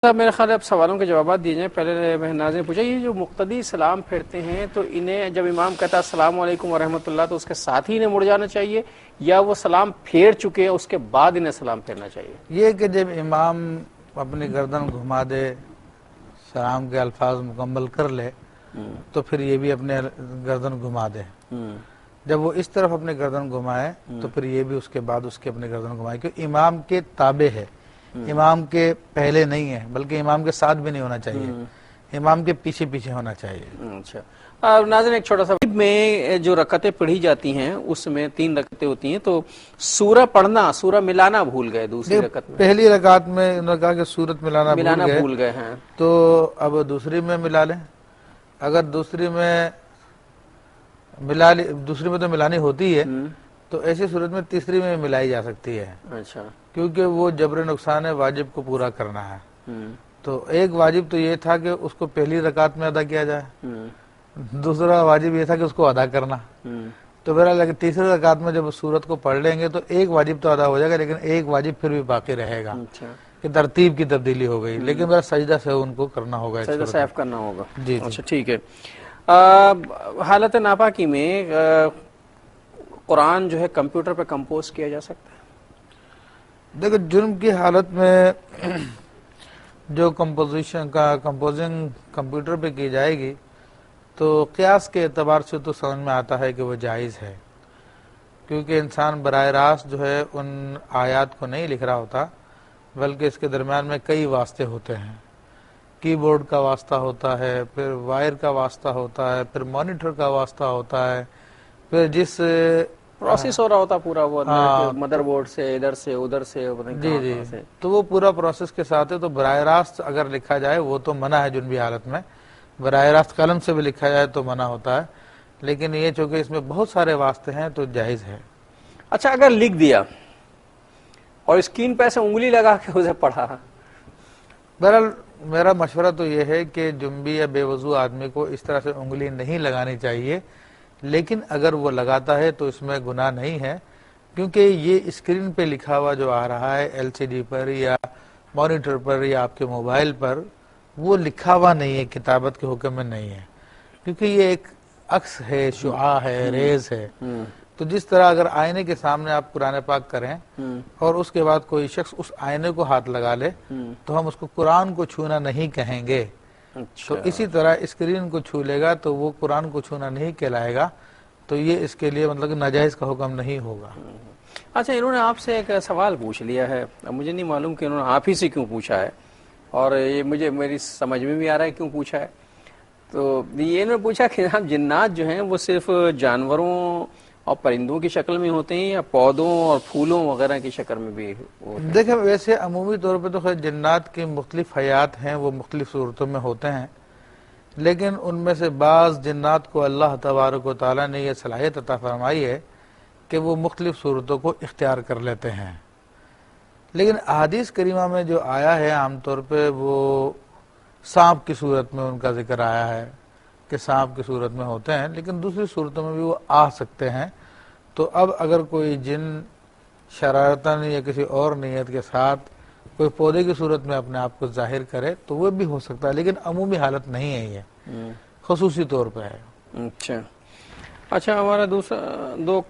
صاحب میرے خیال ہے اب سوالوں کے جوابات دیے جائیں. پہلے میں ناظرین نے پوچھا یہ جو مقتدی سلام پھیرتے ہیں تو انہیں جب امام کہتا ہے السلام علیکم ورحمۃ اللہ تو اس کے ساتھ ہی انہیں مڑ جانا چاہیے یا وہ سلام پھیر چکے ہیں اس کے بعد انہیں سلام پھیرنا چاہیے؟ یہ کہ جب امام اپنی گردن گھما دے سلام کے الفاظ مکمل کر لے تو پھر یہ بھی اپنے گردن گھما دے. جب وہ اس طرف اپنے گردن گھمائے تو پھر یہ بھی اس کے بعد اس کے اپنے گردن گھمائے کیونکہ امام کے تابع ہے، امام کے پہلے نہیں ہے بلکہ امام کے ساتھ بھی نہیں ہونا چاہیے، امام کے پیچھے پیچھے ہونا چاہیے. اچھا ناظرین ایک چھوٹا سا میں جو رکعتیں پڑھی جاتی ہیں اس میں 3 رکعتیں ہوتی ہیں تو سورہ پڑھنا سورہ ملانا بھول گئے دوسری رکعت میں. پہلی رکعت میں انہوں نے کہا کہ سورت ملانا بھول گئے ہیں تو اب دوسری میں ملا لیں. اگر دوسری میں تو ملانی ہوتی ہے تو ایسی صورت میں تیسری میں ملائی جا سکتی ہے. اچھا کیونکہ وہ جبر نقصان واجب کو پورا کرنا ہے. تو ایک واجب تو یہ تھا کہ اس کو پہلی رکعت میں ادا کیا جائے، دوسرا واجب یہ تھا کہ اس کو ادا کرنا. تو بہرحال تیسری رکعت میں جب سورت کو پڑھ لیں گے تو ایک واجب تو ادا ہو جائے گا لیکن ایک واجب پھر بھی باقی رہے گا کہ ترتیب کی تبدیلی ہو گئی، لیکن میرا سجدہ سے ان کو کرنا ہوگا، سجدہ سیف کرنا ہوگا. جی اچھا ٹھیک ہے. حالت ناپاکی میں قرآن جو ہے کمپیوٹر پہ کمپوز کیا جا سکتا ہے؟ دیکھو جرم کی حالت میں جو کمپوزنگ کمپیوٹر پہ کی جائے گی تو قیاس کے اعتبار سے تو سمجھ میں آتا ہے کہ وہ جائز ہے، کیونکہ انسان براہ راست جو ہے ان آیات کو نہیں لکھ رہا ہوتا بلکہ اس کے درمیان میں کئی واسطے ہوتے ہیں. کی بورڈ کا واسطہ ہوتا ہے، پھر وائر کا واسطہ ہوتا ہے، پھر مانیٹر کا واسطہ ہوتا ہے، پھر جس پروسیس ہو رہا ہوتا پورا وہ مدر بورڈ سے ادھر سے ادھر سے جی تو وہ پورا پروسیس کے ساتھ ہے. تو براہ راست اگر لکھا جائے وہ تو منع ہے جنبی حالت میں، براہ راست قلم سے بھی لکھا جائے تو منع ہوتا ہے، لیکن یہ چونکہ اس میں بہت سارے واسطے ہیں تو جائز ہے. اچھا اگر لکھ دیا اور اسکرین پہ سے انگلی لگا کے اسے پڑھا؟ بہرحال میرا مشورہ تو یہ ہے کہ جنبی یا بے وضو آدمی کو اس طرح سے انگلی نہیں لگانی چاہیے، لیکن اگر وہ لگاتا ہے تو اس میں گناہ نہیں ہے، کیونکہ یہ اسکرین پہ لکھا ہوا جو آ رہا ہے LCD پر یا مانیٹر پر یا آپ کے موبائل پر وہ لکھا ہوا نہیں ہے، کتابت کے حکم میں نہیں ہے، کیونکہ یہ ایک عکس ہے، شعاع ہے، ریز ہے. تو جس طرح اگر آئینے کے سامنے آپ قرآن پاک کریں اور اس کے بعد کوئی شخص اس آئینے کو ہاتھ لگا لے تو ہم اس کو قرآن کو چھونا نہیں کہیں گے. تو اسی طرح اسکرین کو چھو لے گا تو وہ قرآن کو چھونا نہیں کہلائے گا، تو یہ اس کے لیے مطلب کہ ناجائز کا حکم نہیں ہوگا. اچھا انہوں نے آپ سے ایک سوال پوچھ لیا ہے، اب مجھے نہیں معلوم کہ انہوں نے آپ ہی سے کیوں پوچھا ہے اور یہ میری سمجھ میں بھی آ رہا ہے کیوں پوچھا ہے. تو یہ انہوں نے پوچھا کہ جناب جنات جو ہیں وہ صرف جانوروں اور پرندوں کی شکل میں ہوتے ہیں یا پودوں اور پھولوں وغیرہ کی شکل میں بھی ہوتے ہیں؟ دیکھیں ویسے عمومی طور پہ تو خیر جنات کی مختلف حیات ہیں، وہ مختلف صورتوں میں ہوتے ہیں، لیکن ان میں سے بعض جنات کو اللہ تبارک و تعالیٰ نے یہ صلاحیت عطا فرمائی ہے کہ وہ مختلف صورتوں کو اختیار کر لیتے ہیں. لیکن احادیث کریمہ میں جو آیا ہے عام طور پہ وہ سانپ کی صورت میں ان کا ذکر آیا ہے کہ سانپ کی صورت میں ہوتے ہیں، لیکن دوسری صورتوں میں بھی وہ آ سکتے ہیں. تو اب اگر کوئی جن شرارتاً یا کسی اور نیت کے ساتھ کوئی پودے کی صورت میں اپنے آپ کو ظاہر کرے تو وہ بھی ہو سکتا ہے، لیکن عمومی حالت نہیں ہے، یہ خصوصی طور پہ ہے. اچھا ہمارا دوسرا 2